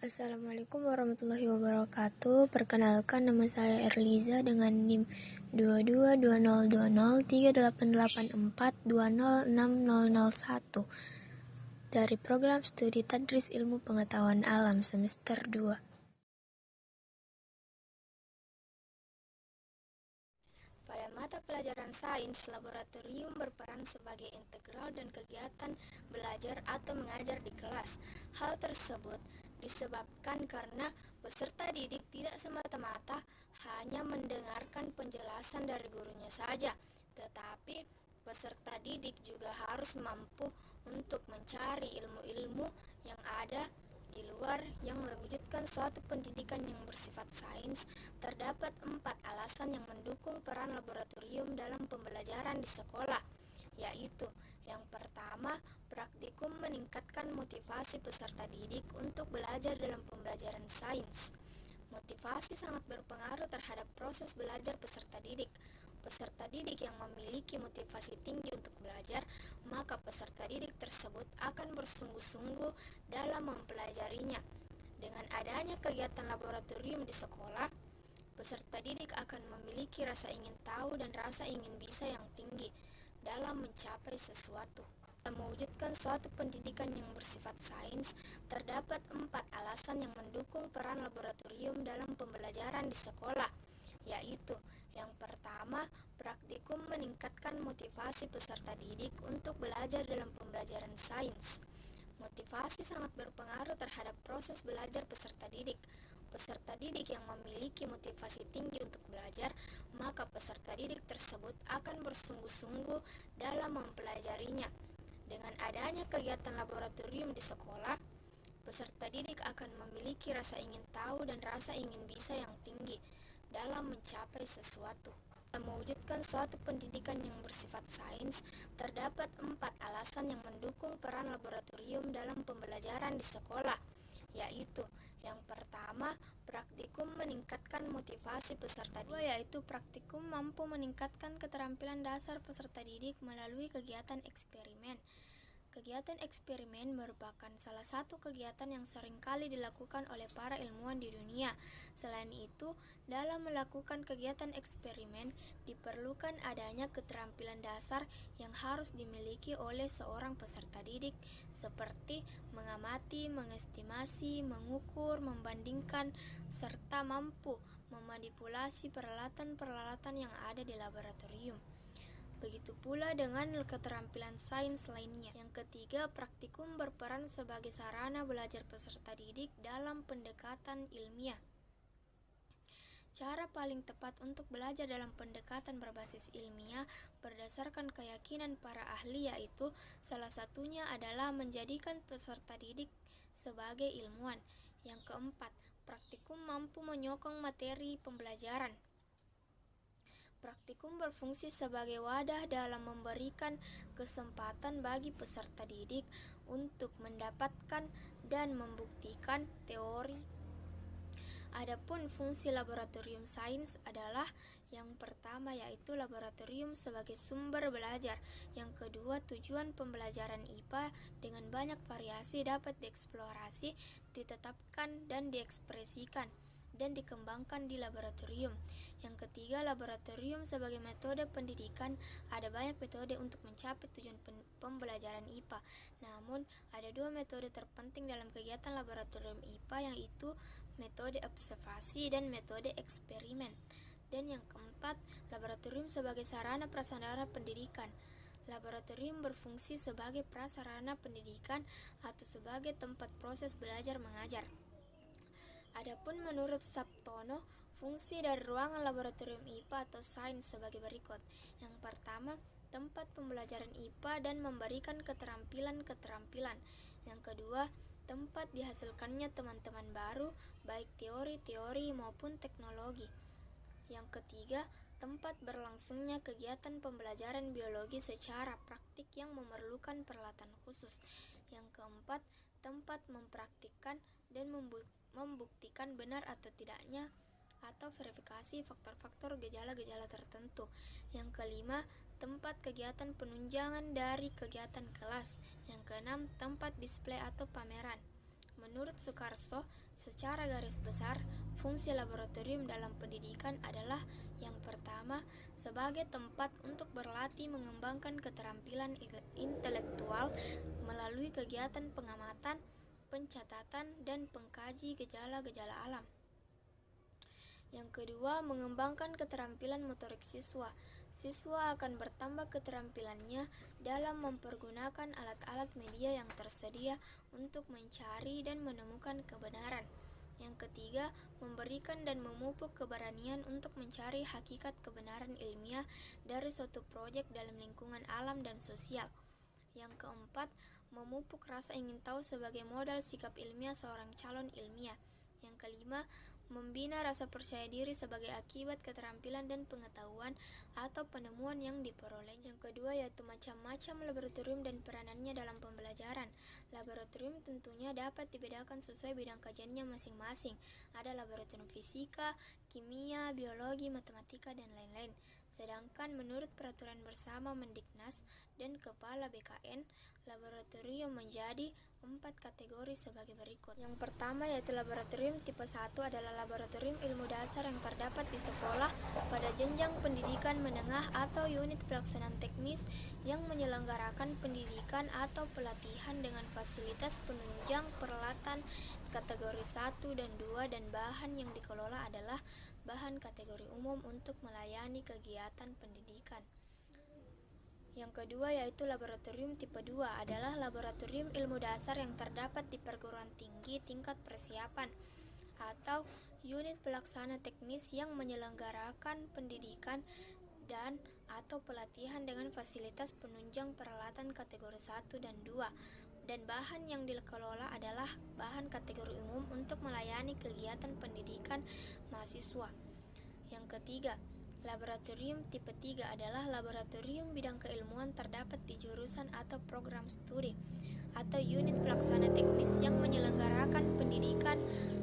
Assalamualaikum warahmatullahi wabarakatuh. Perkenalkan, nama saya Erliza dengan NIM 22203884206001 dari program studi Tadris Ilmu Pengetahuan Alam semester 2. Pada mata pelajaran sains, laboratorium berperan sebagai integral dan kegiatan belajar atau mengajar di kelas. Hal tersebut disebabkan karena peserta didik tidak semata-mata hanya mendengarkan penjelasan dari gurunya saja, tetapi peserta didik juga harus mampu untuk mencari ilmu-ilmu yang ada di luar yang mewujudkan suatu pendidikan yang bersifat sains. Terdapat 4 alasan yang mendukung peran laboratorium dalam pembelajaran di sekolah, yaitu yang pertama, praktikum meningkatkan motivasi peserta didik untuk belajar dalam pembelajaran sains. Motivasi sangat berpengaruh terhadap proses belajar peserta didik. Peserta didik yang memiliki motivasi tinggi untuk belajar, maka peserta didik tersebut akan bersungguh-sungguh dalam mempelajarinya. Dengan adanya kegiatan laboratorium di sekolah, peserta didik akan memiliki rasa ingin tahu dan rasa ingin bisa yang tinggi dalam mencapai sesuatu. Mewujudkan suatu pendidikan yang bersifat sains, terdapat 4 alasan yang mendukung peran laboratorium dalam pembelajaran di sekolah, yaitu yang pertama, praktikum meningkatkan motivasi peserta didik untuk belajar dalam pembelajaran sains. Motivasi sangat berpengaruh terhadap proses belajar peserta didik. Peserta didik yang memiliki motivasi tinggi untuk belajar, maka peserta didik tersebut akan bersungguh-sungguh dalam mempelajarinya. Dengan adanya kegiatan laboratorium di sekolah, peserta didik akan memiliki rasa ingin tahu dan rasa ingin bisa yang tinggi dalam mencapai sesuatu. Mewujudkan suatu pendidikan yang bersifat sains, terdapat 4 alasan yang mendukung peran laboratorium dalam pembelajaran di sekolah, yaitu yang pertama, praktikum meningkatkan motivasi peserta didik. Yaitu praktikum mampu meningkatkan keterampilan dasar peserta didik melalui kegiatan eksperimen. Kegiatan eksperimen merupakan salah satu kegiatan yang seringkali dilakukan oleh para ilmuwan di dunia. Selain itu, dalam melakukan kegiatan eksperimen diperlukan adanya keterampilan dasar yang harus dimiliki oleh seorang peserta didik, seperti mengamati, mengestimasi, mengukur, membandingkan, serta mampu memanipulasi peralatan-peralatan yang ada di laboratorium. Begitu pula dengan keterampilan sains lainnya. Yang ketiga, praktikum berperan sebagai sarana belajar peserta didik dalam pendekatan ilmiah. Cara paling tepat untuk belajar dalam pendekatan berbasis ilmiah berdasarkan keyakinan para ahli, yaitu salah satunya adalah menjadikan peserta didik sebagai ilmuwan. Yang keempat, praktikum mampu menyokong materi pembelajaran. Praktikum berfungsi sebagai wadah dalam memberikan kesempatan bagi peserta didik untuk mendapatkan dan membuktikan teori. Adapun fungsi laboratorium sains adalah yang pertama, yaitu laboratorium sebagai sumber belajar. Yang kedua, tujuan pembelajaran IPA dengan banyak variasi dapat dieksplorasi, ditetapkan dan diekspresikan dan dikembangkan di laboratorium. Yang ketiga, laboratorium sebagai metode pendidikan. Ada banyak metode untuk mencapai tujuan pembelajaran IPA. Namun, ada 2 metode terpenting dalam kegiatan laboratorium IPA, yaitu metode observasi dan metode eksperimen. Dan yang keempat, laboratorium sebagai sarana prasarana pendidikan. Laboratorium berfungsi sebagai prasarana pendidikan atau sebagai tempat proses belajar mengajar. Adapun menurut Sabtono, fungsi dari ruangan laboratorium IPA atau sains sebagai berikut. Yang pertama, tempat pembelajaran IPA dan memberikan keterampilan-keterampilan. Yang kedua, tempat dihasilkannya teman-teman baru, baik teori-teori maupun teknologi. Yang ketiga, tempat berlangsungnya kegiatan pembelajaran biologi secara praktik yang memerlukan peralatan khusus. Yang keempat, tempat mempraktikkan dan membuktikan benar atau tidaknya atau verifikasi faktor-faktor gejala-gejala tertentu. Yang kelima, tempat kegiatan penunjangan dari kegiatan kelas. Yang keenam, tempat display atau pameran. Menurut Soekarso, secara garis besar, fungsi laboratorium dalam pendidikan adalah yang pertama, sebagai tempat untuk berlatih mengembangkan keterampilan intelektual melalui kegiatan pengamatan, pencatatan, dan pengkaji gejala-gejala alam. Yang kedua, mengembangkan keterampilan motorik siswa. Siswa akan bertambah keterampilannya dalam mempergunakan alat-alat media yang tersedia untuk mencari dan menemukan kebenaran. Yang ketiga, memberikan dan memupuk keberanian untuk mencari hakikat kebenaran ilmiah dari suatu proyek dalam lingkungan alam dan sosial. Yang keempat, memupuk rasa ingin tahu sebagai modal sikap ilmiah seorang calon ilmiah. Yang kelima, membina rasa percaya diri sebagai akibat keterampilan dan pengetahuan atau penemuan yang diperoleh. Yang kedua yaitu macam-macam laboratorium dan peranannya dalam pembelajaran. Laboratorium tentunya dapat dibedakan sesuai bidang kajiannya masing-masing. Ada laboratorium fisika, kimia, biologi, matematika, dan lain-lain. Sedangkan menurut peraturan bersama Mendiknas dan Kepala BKN, laboratorium menjadi 4 kategori sebagai berikut. Yang pertama yaitu laboratorium tipe 1 adalah laboratorium ilmu dasar yang terdapat di sekolah pada jenjang pendidikan menengah atau unit pelaksanaan teknis yang menyelenggarakan pendidikan atau pelatihan dengan fasilitas penunjang peralatan kategori 1 dan 2 dan bahan yang dikelola adalah bahan kategori umum untuk melayani kegiatan pendidikan. Yang kedua yaitu laboratorium tipe 2 adalah laboratorium ilmu dasar yang terdapat di perguruan tinggi tingkat persiapan atau unit pelaksana teknis yang menyelenggarakan pendidikan dan atau pelatihan dengan fasilitas penunjang peralatan kategori 1 dan 2 dan bahan yang dikelola adalah bahan kategori umum untuk melayani kegiatan pendidikan mahasiswa. Yang ketiga, laboratorium tipe 3 adalah laboratorium bidang keilmuan terdapat di jurusan atau program studi atau unit pelaksana teknis yang menyelenggarakan pendidikan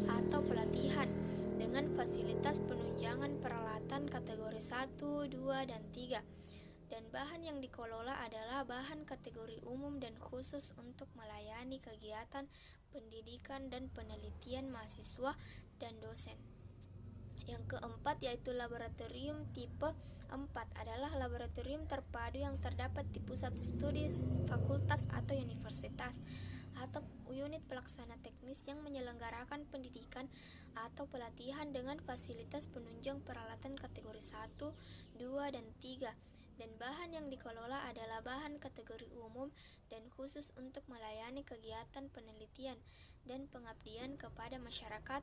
atau pelatihan dengan fasilitas penunjangan peralatan kategori 1, 2, dan 3 dan bahan yang dikelola adalah bahan kategori umum dan khusus untuk melayani kegiatan pendidikan dan penelitian mahasiswa dan dosen. Yang keempat yaitu laboratorium tipe 4 adalah laboratorium terpadu yang terdapat di pusat studi fakultas atau universitas atau unit pelaksana teknis yang menyelenggarakan pendidikan atau pelatihan dengan fasilitas penunjang peralatan kategori 1, 2, dan 3 dan bahan yang dikelola adalah bahan kategori umum dan khusus untuk melayani kegiatan penelitian dan pengabdian kepada masyarakat